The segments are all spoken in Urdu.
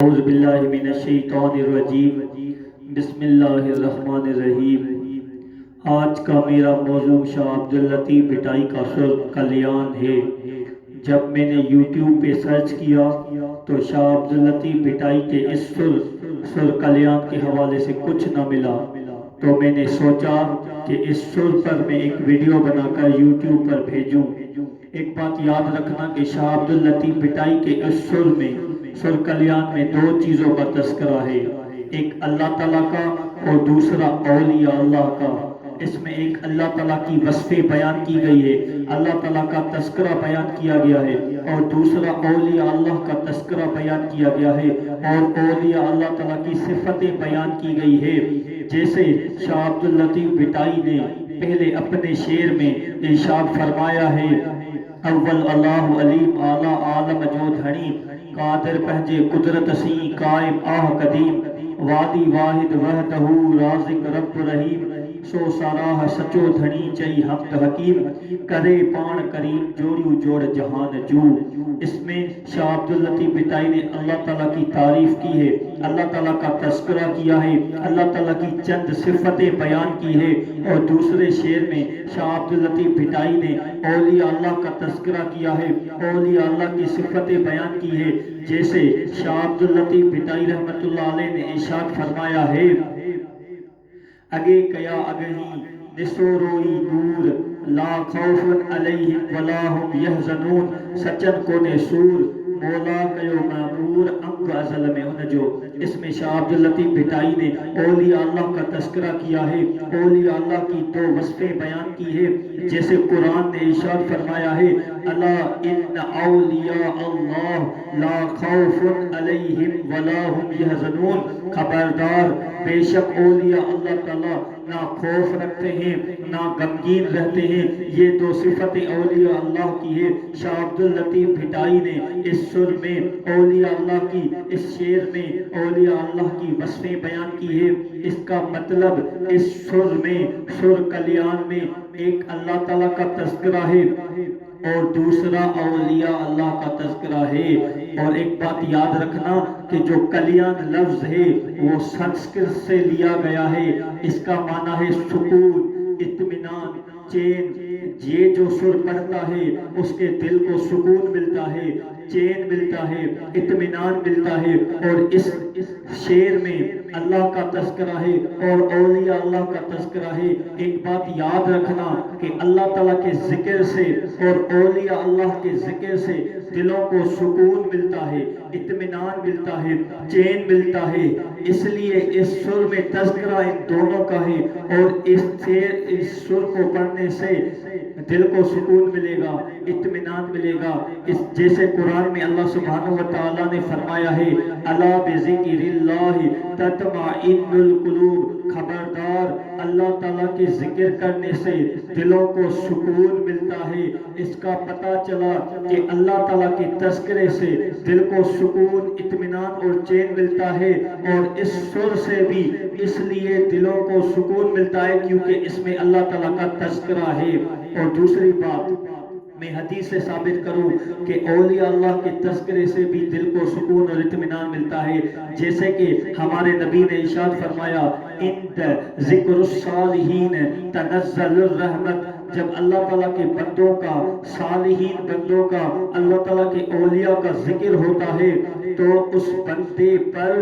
اعوذ باللہ من الشیطان الرجیم بسم اللہ الرحمن الرحیم۔ آج کا میرا موضوع شاہ عبداللطیف بھٹائی کا سر کلیان ہے۔ جب میں نے یوٹیوب پہ سرچ کیا تو شاہ عبداللطیف بھٹائی کے اس سر کلیان کے حوالے سے کچھ نہ ملا، تو میں نے سوچا کہ اس سر پر میں ایک ویڈیو بنا کر یوٹیوب پر بھیجوں۔ ایک بات یاد رکھنا کہ شاہ عبداللطیف بھٹائی کے اس سر کلیان میں دو چیزوں کا تذکرہ ہے، ایک اللہ تعالیٰ کا اور دوسرا اولیاء اللہ کا۔ اس میں ایک اللہ تعالیٰ کی وصفیں بیان کی گئی ہے، اللہ تعالیٰ کا تذکرہ بیان کیا گیا ہے، اور دوسرا اولیاء اللہ کا تذکرہ بیان کیا گیا ہے، اور اولیاء اللہ تعالیٰ کی صفتیں بیان کی گئی ہے۔ جیسے شاہ عبداللطیف بھٹائی نے پہلے اپنے شعر میں ارشاد فرمایا ہے، اول اللہ علیم اعلیٰ عالم جو دھنی، قادر پہنجے قدرت سی قائم آہ قدیم، وادی واحد وحدہ رازق رب رحیم، سو سراہ سچو دھنی چئی حمد حکیم، کرے پان کریم جوڑیو جوڑ جہان جو۔ اس میں شاہ عبداللطیف بھٹائی نے اللہ تعالیٰ کی تعریف کی ہے، اللہ تعالیٰ کا تذکرہ کیا ہے، اللہ تعالیٰ کی چند صفتیں بیان کی ہے، اور دوسرے شعر میں شاہ عبداللطیف بھٹائی نے اولیاء اللہ کا تذکرہ کیا ہے، اولیاء اللہ کی صفتیں بیان کی ہے۔ جیسے شاہ عبداللطیف بھٹائی رحمت اللہ علیہ نے ارشاد فرمایا ہے، اگے کیا اگہی نسوروئی نور، لا خوف علیہم ولا ہم یحزنون، سچن کو نے سور مولا کیو معمور انگ ازل میں انجو۔ اس میں شاہ عبداللطیف بھٹائی نے اولیاء اللہ کا تذکرہ کیا ہے، اولیاء اللہ کی دو وصفیں بیان کی ہے۔ جیسے قرآن نے ارشاد فرمایا ہے، الا ان اولیاء اللہ لا خوف علیہم ولا ہم یحزنون، خبردار بے شک اولیاء اللہ تعالیٰ نہ خوف رکھتے ہیں نہ غمگین رہتے ہیں۔ یہ دو صفتیں اولیاء اللہ کی ہے۔ شاہ عبداللطیف بھٹائی نے اس سر میں اولیاء اللہ کی، اس شعر میں اولیاء اللہ کی وصفیں بیان کی ہے۔ اس کا مطلب اس سر میں، سر کلیان میں ایک اللہ تعالیٰ کا تذکرہ ہے اور دوسرا اولیاء اللہ کا تذکرہ ہے۔ اور ایک بات یاد رکھنا کہ جو کلیان لفظ ہے وہ سنسکرت سے لیا گیا ہے، اس کا معنی ہے سکون، اطمینان، چین۔ یہ جو سر پڑھتا ہے اس کے دل کو سکون ملتا ہے، چین ملتا ہے، اطمینان ملتا ہے۔ اور اس شعر میں اللہ کا تذکرہ ہے اور اولیاء اللہ کا تذکرہ ہے۔ ایک بات یاد رکھنا کہ اللہ تعالیٰ کے ذکر سے اور اولیاء اللہ کے ذکر سے دلوں کو سکون ملتا ہے، اطمینان ملتا ہے، چین ملتا ہے۔ اس لیے اس سر میں تذکرہ ان دونوں کا ہے، اور اس سر کو پڑھنے سے دل کو سکون ملے گا، اطمینان ملے گا۔ جیسے قرآن میں اللہ سبحانہ وتعالیٰ نے فرمایا ہے، الا بذکر اللہ تطمئن القلوب، خبردار اللہ تعالیٰ کے ذکر کرنے سے دلوں کو سکون ملتا ہے۔ اس کا پتہ چلا کہ اللہ تعالیٰ کے تذکرے سے دل کو سکون، اطمینان اور چین ملتا ہے، اور اس سر سے بھی اس لیے دلوں کو سکون ملتا ہے کیونکہ اس میں اللہ تعالیٰ کا تذکرہ ہے۔ اور دوسری بات میں حدیث سے ثابت کروں کہ اولیاء اللہ کے تذکرے سے بھی دل کو سکون اور اطمینان ملتا ہے۔ جیسے کہ ہمارے نبی نے ارشاد فرمایا، عند ذکر الصالحین تنزل الرحمت، جب اللہ تعالیٰ کے بندوں کا، صالحین بندوں کا، اللہ تعالیٰ کے اولیاء کا ذکر ہوتا ہے تو اس بندے پر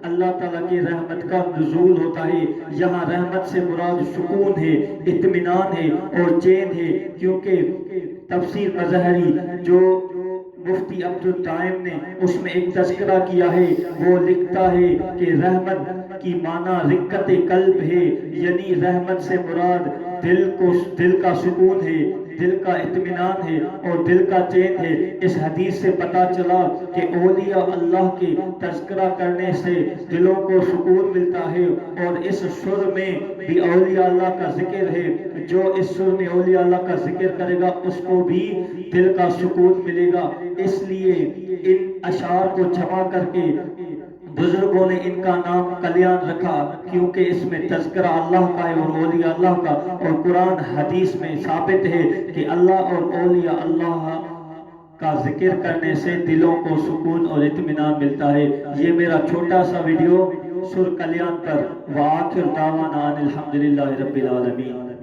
اللہ تعالیٰ کی رحمت کا نزول ہوتا ہے۔ یہاں رحمت سے مراد سکون ہے، اطمینان ہے اور چین ہے، کیونکہ تفسیر مظہری جو مفتی عبد الدائم نے اس میں ایک تذکرہ کیا ہے، وہ لکھتا ہے کہ رحمت کی معنی رقت قلب ہے، یعنی رحمت سے مراد دل کا سکون ہے، دل کا اطمینان ہے اور دل کا چین ہے۔ اس حدیث سے پتہ چلا کہ اولیاء اللہ کے تذکرہ کرنے سے دلوں کو سکون ملتا ہے، اور اس سر میں بھی اولیاء اللہ کا ذکر ہے۔ جو اس سر میں اولیاء اللہ کا ذکر کرے گا اس کو بھی دل کا سکون ملے گا۔ اس لیے ان اشعار کو جمع کر کے بزرگوں نے ان کا نام کلیان رکھا، کیونکہ اس میں تذکرہ اللہ کا ہے اور اولیاء اللہ کا، اور قرآن حدیث میں ثابت ہے کہ اللہ اور اولیاء اللہ کا ذکر کرنے سے دلوں کو سکون اور اطمینان ملتا ہے۔ یہ میرا چھوٹا سا ویڈیو سر کلیان پر، وآخر دعوانا ان الحمدللہ رب العالمین۔